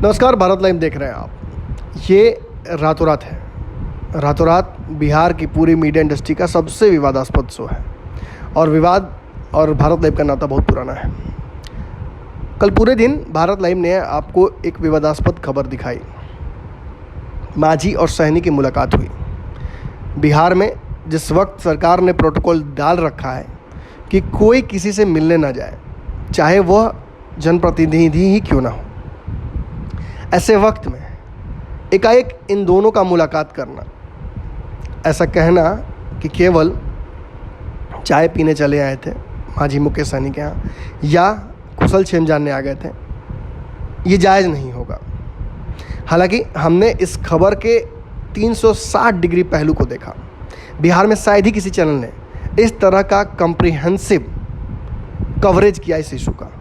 नमस्कार, भारत लाइव देख रहे हैं आप। ये रातों रात है। रातों रात बिहार की पूरी मीडिया इंडस्ट्री का सबसे विवादास्पद शो है और विवाद और भारत लाइव का नाता बहुत पुराना है। कल पूरे दिन भारत लाइव ने आपको एक विवादास्पद खबर दिखाई। मांझी और सहनी की मुलाकात हुई। बिहार में जिस वक्त सरकार ने प्रोटोकॉल डाल रखा है कि कोई किसी से मिलने ना जाए, चाहे वह जनप्रतिनिधि ही क्यों ना हो, ऐसे वक्त में एकाएक इन दोनों का मुलाकात करना, ऐसा कहना कि केवल चाय पीने चले आए थे मांझी मुकेश सहनी के यहाँ या कुशल क्षेम जानने आ गए थे, ये जायज़ नहीं होगा। हालांकि हमने इस खबर के 360 डिग्री पहलू को देखा। बिहार में शायद ही किसी चैनल ने इस तरह का कम्प्रिहेंसिव कवरेज किया इस इशू का।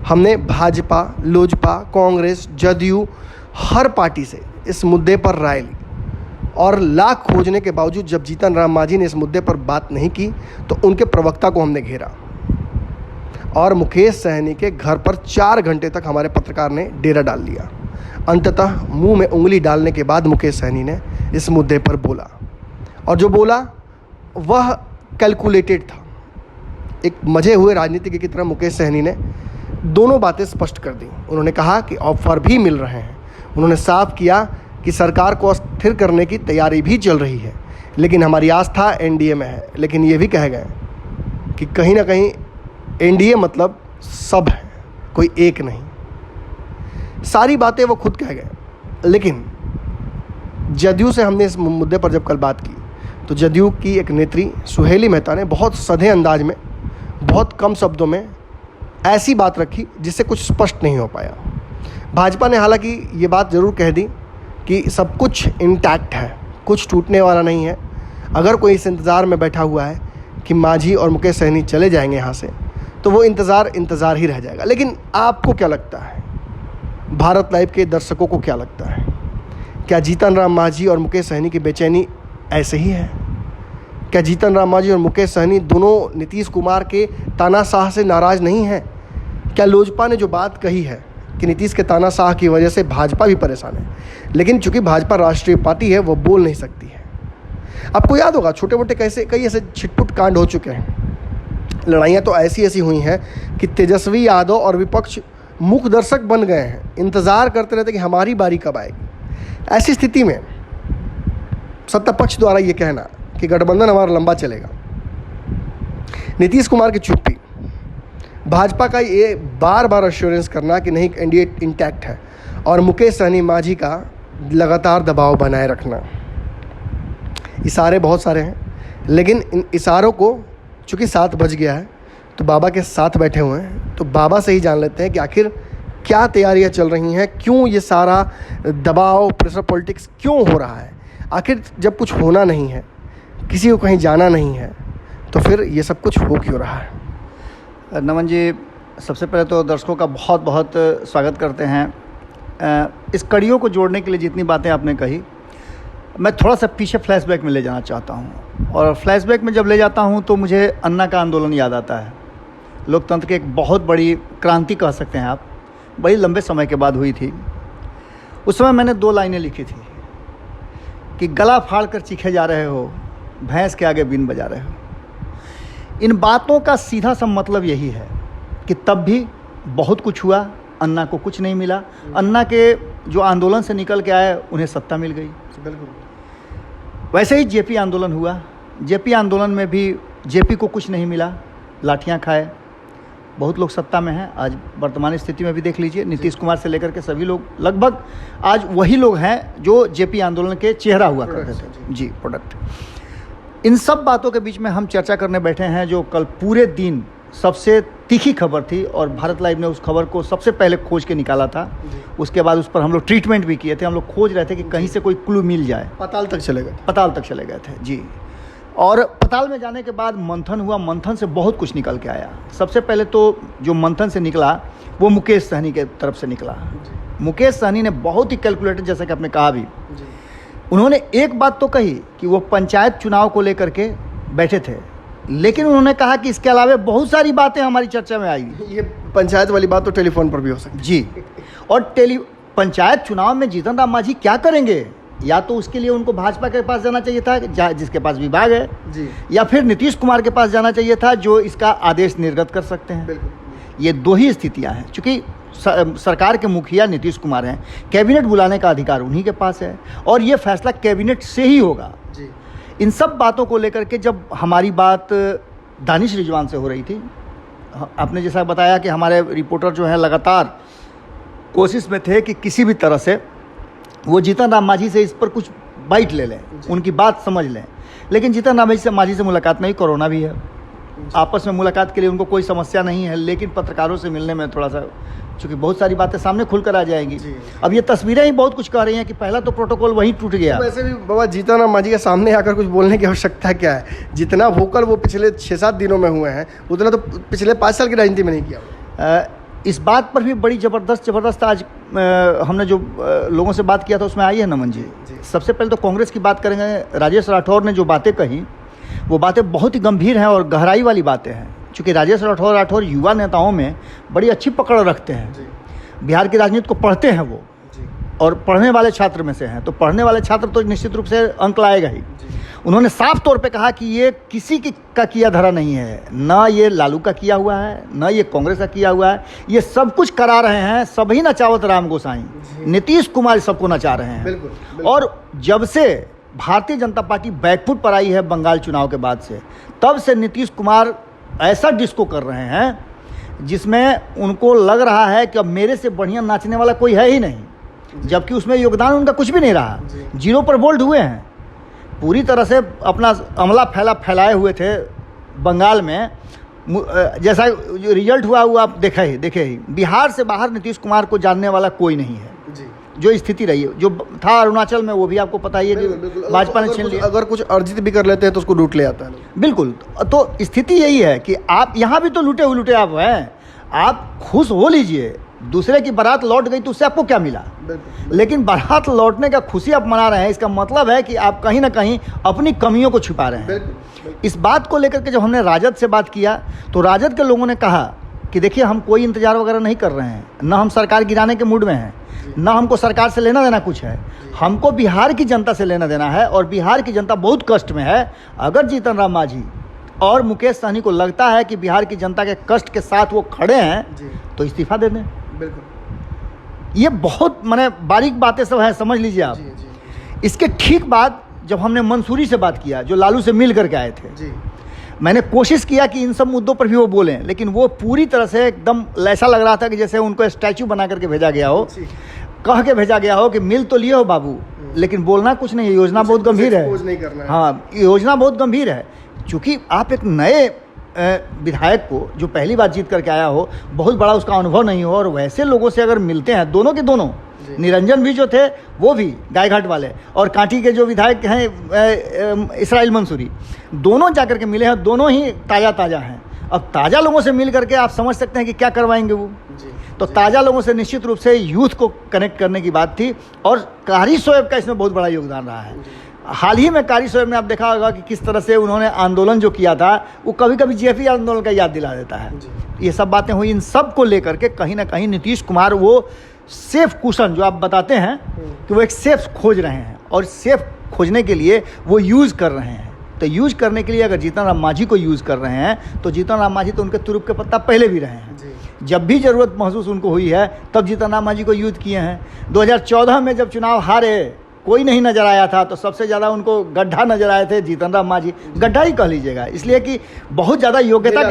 हमने भाजपा, लोजपा, कांग्रेस, जदयू, हर पार्टी से इस मुद्दे पर राय ली और लाख खोजने के बावजूद जब जीतन राम मांझी ने इस मुद्दे पर बात नहीं की तो उनके प्रवक्ता को हमने घेरा और मुकेश सहनी के घर पर 4 घंटे तक हमारे पत्रकार ने डेरा डाल लिया। अंततः मुंह में उंगली डालने के बाद मुकेश सहनी ने इस मुद्दे पर बोला और जो बोला वह कैलकुलेटेड था। एक मजे हुए राजनीतिक की तरह मुकेश सहनी ने दोनों बातें स्पष्ट कर दी। उन्होंने कहा कि ऑफर भी मिल रहे हैं। उन्होंने साफ किया कि सरकार को अस्थिर करने की तैयारी भी चल रही है, लेकिन हमारी आस्था एनडीए में है। लेकिन ये भी कह गए कि कहीं ना कहीं एनडीए मतलब सब है, कोई एक नहीं। सारी बातें वो खुद कह गए। लेकिन जदयू से हमने इस मुद्दे पर जब कल बात की तो जदयू की एक नेत्री सुहेली मेहता ने बहुत सधे अंदाज में, बहुत कम शब्दों में ऐसी बात रखी जिससे कुछ स्पष्ट नहीं हो पाया। भाजपा ने हालांकि ये बात ज़रूर कह दी कि सब कुछ इंटैक्ट है, कुछ टूटने वाला नहीं है। अगर कोई इस इंतज़ार में बैठा हुआ है कि मांझी और मुकेश सहनी चले जाएंगे यहाँ से, तो वो इंतज़ार ही रह जाएगा। लेकिन आपको क्या लगता है, भारत लाइव के दर्शकों को क्या लगता है? क्या जीतन राम मांझी और मुकेश सहनी की बेचैनी ऐसे ही है? क्या जीतन राम मांझी और मुकेश सहनी दोनों नीतीश कुमार के तानाशाह से नाराज़ नहीं हैं? क्या लोजपा ने जो बात कही है कि नीतीश के तानाशाह की वजह से भाजपा भी परेशान है, लेकिन चूंकि भाजपा राष्ट्रीय पार्टी है वो बोल नहीं सकती है? आपको याद होगा छोटे मोटे कई ऐसे छिटपुट कांड हो चुके हैं। लड़ाइयाँ तो ऐसी हुई हैं कि तेजस्वी यादव और विपक्ष मुख दर्शक बन गए हैं, इंतज़ार करते रहते कि हमारी बारी कब आएगी। ऐसी स्थिति में सत्ता पक्ष द्वारा ये कहना कि गठबंधन हमारा लंबा चलेगा, नीतीश कुमार की चुप्पी, भाजपा का ये बार बार एश्योरेंस करना कि नहीं एनडीए इंटैक्ट है और मुकेश सहनी मांझी का लगातार दबाव बनाए रखना, इशारे बहुत सारे हैं। लेकिन इन इशारों को चूँकि 7 बज गया है तो बाबा के साथ बैठे हुए हैं, तो बाबा से ही जान लेते हैं कि आखिर क्या तैयारियां चल रही हैं, क्यों ये सारा दबाव, प्रेशर पॉलिटिक्स क्यों हो रहा है। आखिर जब कुछ होना नहीं है, किसी को कहीं जाना नहीं है, तो फिर ये सब कुछ हो क्यों रहा है? नमन जी, सबसे पहले तो दर्शकों का बहुत बहुत स्वागत करते हैं। इस कड़ियों को जोड़ने के लिए जितनी बातें आपने कही, मैं थोड़ा सा पीछे फ्लैशबैक में ले जाना चाहता हूँ। और फ्लैशबैक में जब ले जाता हूँ तो मुझे अन्ना का आंदोलन याद आता है। लोकतंत्र की एक बहुत बड़ी क्रांति कह सकते हैं आप, बड़ी लंबे समय के बाद हुई थी। उस समय मैंने 2 लाइनें लिखी थी कि गला फाड़ कर चीखे जा रहे हो, भैंस के आगे बीन बजा रहे हो। इन बातों का सीधा सा मतलब यही है कि तब भी बहुत कुछ हुआ, अन्ना को कुछ नहीं मिला। अन्ना के जो आंदोलन से निकल के आए उन्हें सत्ता मिल गई। वैसे ही जेपी आंदोलन हुआ। जेपी आंदोलन में भी जेपी को कुछ नहीं मिला, लाठियां खाए। बहुत लोग सत्ता में हैं आज, वर्तमान स्थिति में भी देख लीजिए, नीतीश कुमार से लेकर के सभी लोग लगभग आज वही लोग हैं जो जेपी आंदोलन के चेहरा हुआ करते थे। जी, प्रोडक्ट। इन सब बातों के बीच में हम चर्चा करने बैठे हैं जो कल पूरे दिन सबसे तीखी खबर थी और भारत लाइव ने उस खबर को सबसे पहले खोज के निकाला था। उसके बाद उस पर हम लोग ट्रीटमेंट भी किए थे। हम लोग खोज रहे थे कि कहीं से कोई क्लू मिल जाए। पाताल तक चले गए थे जी। और पताल में जाने के बाद मंथन हुआ। मंथन से बहुत कुछ निकल के आया। सबसे पहले तो जो मंथन से निकला वो मुकेश सहनी के तरफ से निकला। मुकेश सहनी ने बहुत ही कैलकुलेटेड, जैसा कि आपने कहा भी, उन्होंने एक बात तो कही कि वो पंचायत चुनाव को लेकर के बैठे थे, लेकिन उन्होंने कहा कि इसके अलावा बहुत सारी बातें हमारी चर्चा में आई। ये पंचायत वाली बात तो टेलीफोन पर भी हो सकती जी। और पंचायत चुनाव में जीतन राम मांझी क्या करेंगे? या तो उसके लिए उनको भाजपा के पास जाना चाहिए था जिसके पास विभाग है जी, या फिर नीतीश कुमार के पास जाना चाहिए था जो इसका आदेश निर्गत कर सकते हैं। बिल्कुल। ये दो ही स्थितियां हैं। चूँकि सरकार के मुखिया नीतीश कुमार हैं, कैबिनेट बुलाने का अधिकार उन्हीं के पास है और ये फैसला कैबिनेट से ही होगा जी। इन सब बातों को लेकर के। जब हमारी बात दानिश रिजवान से हो रही थी, आपने जैसा बताया कि हमारे रिपोर्टर जो हैं लगातार कोशिश में थे कि किसी भी तरह से वो जीतन राम मांझी से इस पर कुछ बाइट ले लें, उनकी बात समझ लें, लेकिन जीतन राम मांझी से मुलाकात नहीं, कोरोना भी है, आपस में मुलाकात के लिए उनको कोई समस्या नहीं है, लेकिन पत्रकारों से मिलने में थोड़ा सा, चूँकि बहुत सारी बातें सामने खुलकर आ जाएंगी। अब ये तस्वीरें ही बहुत कुछ कह रही हैं कि पहला तो प्रोटोकॉल वहीं टूट गया। तो वैसे भी बाबा जीतन राम मांझी के सामने आकर कुछ बोलने की आवश्यकता क्या है? जितना वोकल वो पिछले 6-7 दिनों में हुए हैं उतना तो पिछले 5 साल की राजनीति में नहीं किया। इस बात पर भी बड़ी ज़बरदस्त आज हमने जो लोगों से बात किया था उसमें आई है नमन जी। सबसे पहले तो कांग्रेस की बात करेंगे। राजेश राठौर ने जो बातें कही वो बातें बहुत ही गंभीर हैं और गहराई वाली बातें हैं। चूँकि राजेश राठौर युवा नेताओं में बड़ी अच्छी पकड़ रखते हैं, बिहार की राजनीति को पढ़ते हैं वो, और पढ़ने वाले छात्र में से हैं, तो पढ़ने वाले छात्र तो निश्चित रूप से अंक लाएगा ही। उन्होंने साफ तौर पे कहा कि ये किसी का किया धरा नहीं है, ना ये लालू का किया हुआ है, ना ये कांग्रेस का किया हुआ है, ये सब कुछ करा रहे हैं सभी नचावत राम गोसाई, नीतीश कुमार सबको नचा रहे हैं। बिल्कुल। और जब से भारतीय जनता पार्टी बैकफुट पर आई है बंगाल चुनाव के बाद से, तब से नीतीश कुमार ऐसा डिस्को कर रहे हैं जिसमें उनको लग रहा है कि अब मेरे से बढ़िया नाचने वाला कोई है ही नहीं, जबकि उसमें योगदान उनका कुछ भी नहीं रहा। जीरो पर बोल्ड हुए हैं, पूरी तरह से अपना अमला फैलाए हुए थे बंगाल में। जैसा जो रिजल्ट हुआ वो आप देखे ही। बिहार से बाहर नीतीश कुमार को जानने वाला कोई नहीं है जी। जो स्थिति रही है, जो था अरुणाचल में, वो भी आपको पता ही है, भाजपा ने छीन लिया। अगर कुछ अर्जित भी कर लेते हैं तो उसको लूट ले आता है। बिल्कुल। तो स्थिति यही है कि आप यहाँ भी तो लूटे आप हैं, आप खुश हो लीजिए। दूसरे की बारात लौट गई तो उससे आपको क्या मिला? लेकिन बारात लौटने का खुशी आप मना रहे हैं, इसका मतलब है कि आप कहीं ना कहीं अपनी कमियों को छिपा रहे हैं। इस बात को लेकर के जब हमने राजद से बात किया तो राजद के लोगों ने कहा कि देखिए, हम कोई इंतजार वगैरह नहीं कर रहे हैं, ना हम सरकार गिराने के मूड में हैं, ना हमको सरकार से लेना देना कुछ है, हमको बिहार की जनता से लेना देना है, और बिहार की जनता बहुत कष्ट में है। अगर जीतन राम मांझी और मुकेश सहनी को लगता है कि बिहार की जनता के कष्ट के साथ वो खड़े हैं तो इस्तीफा दे दें। बिल्कुल। ये बहुत माने बारीक बातें सब है, समझ लीजिए आप। इसके ठीक बाद जब हमने मंसूरी से बात किया, जो लालू से मिल करके आए थे, मैंने कोशिश किया कि इन सब मुद्दों पर भी वो बोलें, लेकिन वो पूरी तरह से एकदम ऐसा लग रहा था कि जैसे उनको स्टैचू बना करके भेजा गया हो, कह के भेजा गया हो कि मिल तो लिए हो बाबू, लेकिन बोलना कुछ नहीं है, योजना बहुत गंभीर है। हाँ, योजना बहुत गंभीर है। चूँकि आप एक नए विधायक को जो पहली बार जीत करके आया हो, बहुत बड़ा उसका अनुभव नहीं हो, और वैसे लोगों से अगर मिलते हैं, दोनों के दोनों, निरंजन भी जो थे वो भी गायघाट वाले, और कांटी के जो विधायक हैं इसराइल मंसूरी, दोनों जाकर के मिले हैं, दोनों ही ताज़ा हैं। अब ताज़ा लोगों से मिल करके आप समझ सकते हैं कि क्या करवाएंगे वो। तो ताज़ा लोगों से निश्चित रूप से यूथ को कनेक्ट करने की बात थी, और कारी शोएब का इसमें बहुत बड़ा योगदान रहा है। हाल ही में कारी शोएब ने आप देखा होगा कि किस तरह से उन्होंने आंदोलन जो किया था, वो कभी कभी जेपी आंदोलन का याद दिला देता है। ये सब बातें हुई, इन सब को लेकर के कहीं ना कहीं नीतीश कुमार वो सेफ कुशन जो आप बताते हैं कि वो एक सेफ खोज रहे हैं, और सेफ खोजने के लिए वो यूज़ कर रहे हैं। तो यूज़ करने के लिए अगर जीतन राम मांझी को यूज़ कर रहे हैं, तो जीतन राम मांझी तो उनके तुरुप के पत्ता पहले भी रहे हैं। जब भी ज़रूरत महसूस उनको हुई है तब जीतन राम मांझी को यूज़ किए हैं। 2014 में जब चुनाव हारे, कोई नहीं नजर आया था, तो सबसे ज़्यादा उनको गड्ढा नजर आए थे जीतन राम मांझी। गड्ढा ही कह लीजिएगा, इसलिए कि बहुत ज़्यादा योग्यता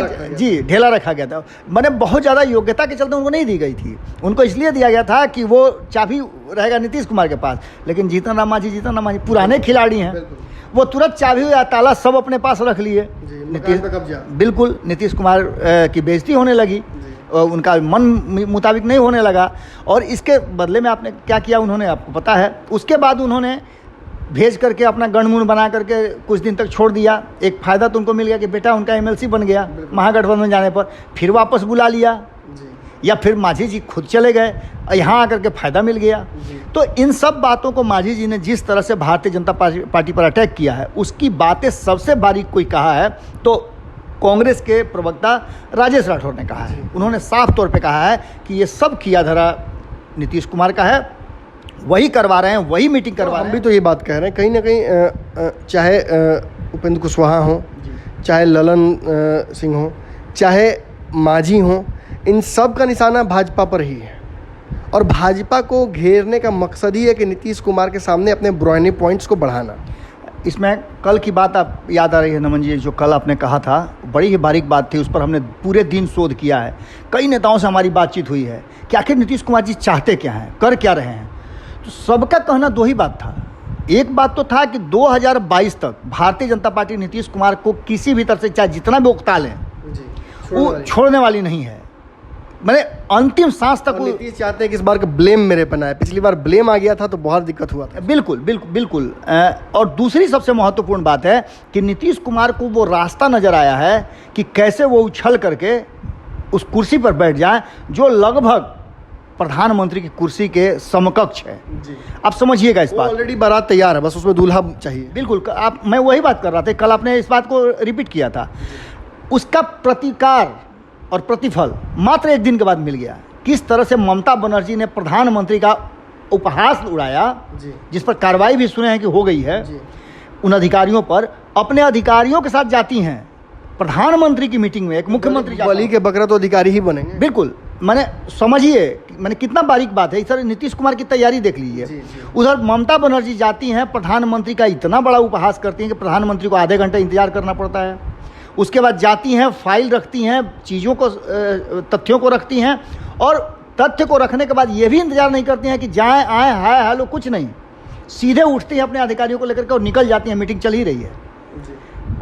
ढेला रखा गया था। मैंने बहुत ज़्यादा योग्यता के चलते उनको नहीं दी गई थी, उनको इसलिए दिया गया था कि वो चाबी रहेगा नीतीश कुमार के पास। लेकिन जीतन राम मांझी पुराने खिलाड़ी हैं, वो तुरंत चाबी या ताला सब अपने पास रख लिए। बिल्कुल, नीतीश कुमार की बेइज्जती होने लगी, उनका मन मुताबिक नहीं होने लगा, और इसके बदले में आपने क्या किया, उन्होंने, आपको पता है, उसके बाद उन्होंने भेज करके अपना गणमुन बना करके कुछ दिन तक छोड़ दिया। एक फ़ायदा तो उनको मिल गया कि बेटा उनका एमएलसी बन गया महागठबंधन जाने पर, फिर वापस बुला लिया, या फिर मांझी जी खुद चले गए, यहाँ आकर के फ़ायदा मिल गया। तो इन सब बातों को मांझी जी ने जिस तरह से भारतीय जनता पार्टी पर अटैक किया है, उसकी बातें सबसे बारीक कोई कहा है तो कांग्रेस के प्रवक्ता राजेश राठौर ने कहा है। उन्होंने साफ तौर पे कहा है कि ये सब किया धरा नीतीश कुमार का है, वही करवा रहे हैं, वही मीटिंग करवा हम रहे भी हैं। तो ये बात कह रहे हैं कहीं ना कहीं, चाहे उपेंद्र कुशवाहा हो, चाहे ललन सिंह हो, चाहे मांझी हो, इन सब का निशाना भाजपा पर ही है। और भाजपा को घेरने का मकसद ही है कि नीतीश कुमार के सामने अपने ब्रायनी पॉइंट्स को बढ़ाना। इसमें कल की बात आप याद आ रही है नमन जी, जो कल आपने कहा था, बड़ी ही बारीक बात थी, उस पर हमने पूरे दिन शोध किया है, कई नेताओं से हमारी बातचीत हुई है कि आखिर नीतीश कुमार जी चाहते क्या हैं, कर क्या रहे हैं। तो सबका कहना दो ही बात था। एक बात तो था कि 2022 तक भारतीय जनता पार्टी नीतीश कुमार को किसी भी तरह से चाहे जितना भी उकता लें वो छोड़ने वाली नहीं है, मैंने अंतिम सांस तक। नीतीश चाहते हैं कि इस बार का ब्लेम मेरे पर ना आए, पिछली बार ब्लेम आ गया था तो बहुत दिक्कत हुआ था। बिल्कुल बिल्कुल बिल्कुल। और दूसरी सबसे महत्वपूर्ण बात है कि नीतीश कुमार को वो रास्ता नजर आया है कि कैसे वो उछल करके उस कुर्सी पर बैठ जाए जो लगभग प्रधानमंत्री की कुर्सी के समकक्ष है। आप समझिएगा इस बात। ऑलरेडी बारात तैयार है, बस उसमें दूल्हा चाहिए। बिल्कुल, आप, मैं वही बात कर रहा था, कल आपने इस बात को रिपीट किया था। उसका प्रतिकार और प्रतिफल मात्र एक दिन के बाद मिल गया। किस तरह से ममता बनर्जी ने प्रधानमंत्री का उपहास उड़ाया, जिस पर कार्रवाई भी सुने हैं कि हो गई है, उन अधिकारियों पर, अपने अधिकारियों के साथ जाती हैं प्रधानमंत्री की मीटिंग में। एक मुख्यमंत्री बलि के बकरा तो अधिकारी ही बनेंगे। बिल्कुल, मैंने समझिए मैंने कितना बारीक बात है। इधर नीतीश कुमार की तैयारी देख लीजिए, उधर ममता बनर्जी जाती हैं, प्रधानमंत्री का इतना बड़ा उपहास करती हैं कि प्रधानमंत्री को आधे घंटे इंतजार करना पड़ता है। उसके बाद जाती हैं, फाइल रखती हैं, चीज़ों को, तथ्यों को रखती हैं, और तथ्य को रखने के बाद ये भी इंतजार नहीं करती हैं कि जाएं आए हाय हेलो, कुछ नहीं, सीधे उठती हैं अपने अधिकारियों को लेकर के और निकल जाती हैं। मीटिंग चल ही रही है,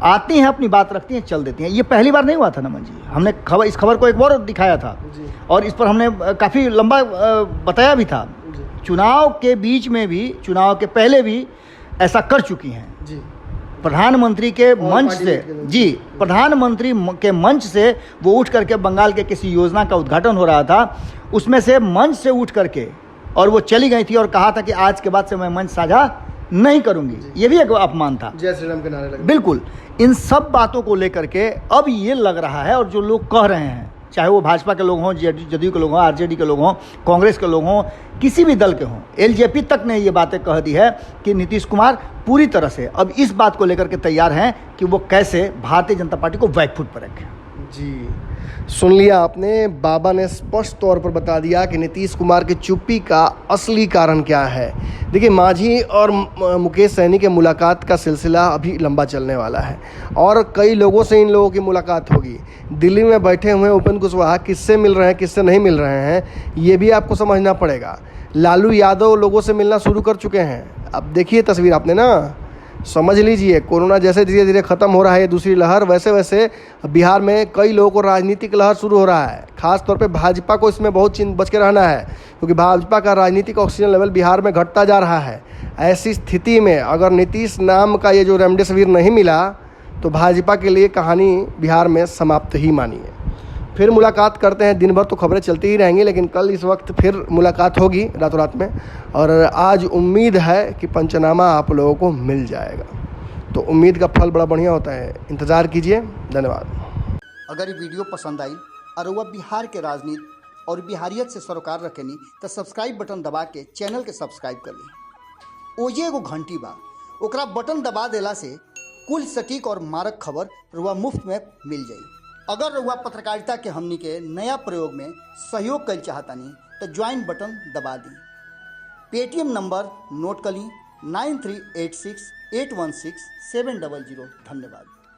आती हैं, अपनी बात रखती हैं, चल देती हैं। ये पहली बार नहीं हुआ था नमन जी, हमने इस खबर को एक बार दिखाया था और इस पर हमने काफ़ी लंबा बताया भी था। चुनाव के बीच में भी, चुनाव के पहले भी ऐसा कर चुकी हैं। प्रधानमंत्री के मंच से, जी, प्रधानमंत्री के मंच से वो उठ करके बंगाल के किसी योजना का उद्घाटन हो रहा था, उसमें से मंच से उठ करके और वो चली गई थी और कहा था कि आज के बाद से मैं मंच साझा नहीं करूंगी। ये भी एक अपमान था। जय श्री राम के नारे लगे। बिल्कुल, इन सब बातों को लेकर के अब ये लग रहा है, और जो लोग कह रहे हैं, चाहे वो भाजपा के लोग हों, जदयू के लोग हों, आरजेडी के लोग हों, कांग्रेस के लोग हों, किसी भी दल के हों, एलजेपी तक ने ये बातें कह दी है कि नीतीश कुमार पूरी तरह से अब इस बात को लेकर के तैयार हैं कि वो कैसे भारतीय जनता पार्टी को बैकफुट पर रखें। जी, सुन लिया आपने, बाबा ने स्पष्ट तौर पर बता दिया कि नीतीश कुमार की चुप्पी का असली कारण क्या है। देखिए, मांझी और मुकेश सहनी के मुलाकात का सिलसिला अभी लंबा चलने वाला है और कई लोगों से इन लोगों की मुलाकात होगी। दिल्ली में बैठे हुए उपेंद्र कुशवाहा किससे मिल रहे हैं, किससे नहीं मिल रहे हैं, ये भी आपको समझना पड़ेगा। लालू यादव लोगों से मिलना शुरू कर चुके हैं। अब देखिए तस्वीर आपने ना, समझ लीजिए, कोरोना जैसे धीरे धीरे ख़त्म हो रहा है, ये दूसरी लहर, वैसे वैसे बिहार में कई लोगों को राजनीतिक लहर शुरू हो रहा है। खास तौर पे भाजपा को इसमें बहुत बच के रहना है, क्योंकि भाजपा का राजनीतिक ऑक्सीजन लेवल बिहार में घटता जा रहा है। ऐसी स्थिति में अगर नीतीश नाम का ये जो रेमडेसिविर नहीं मिला तो भाजपा के लिए कहानी बिहार में समाप्त ही मानिए। फिर मुलाकात करते हैं, दिन भर तो खबरें चलती ही रहेंगी, लेकिन कल इस वक्त फिर मुलाकात होगी रातों रात में, और आज उम्मीद है कि पंचनामा आप लोगों को मिल जाएगा। तो उम्मीद का फल बड़ा बढ़िया होता है, इंतज़ार कीजिए। धन्यवाद। अगर ये वीडियो पसंद आई और वह बिहार के राजनीति और बिहारियत से सरोकार रखेनी तो सब्सक्राइब बटन दबा के चैनल के सब्सक्राइब कर ली। ओजे एगो घंटी बा, ओकरा बटन दबा देला से कुल सटीक और मारक खबर रुआ मुफ्त में मिल जाई। अगर रुआ पत्रकारिता के हमनी के नया प्रयोग में सहयोग कर चाहतानी तो ज्वाइन बटन दबा दी। पेटीएम नंबर नोट कर ली 9386816700। धन्यवाद।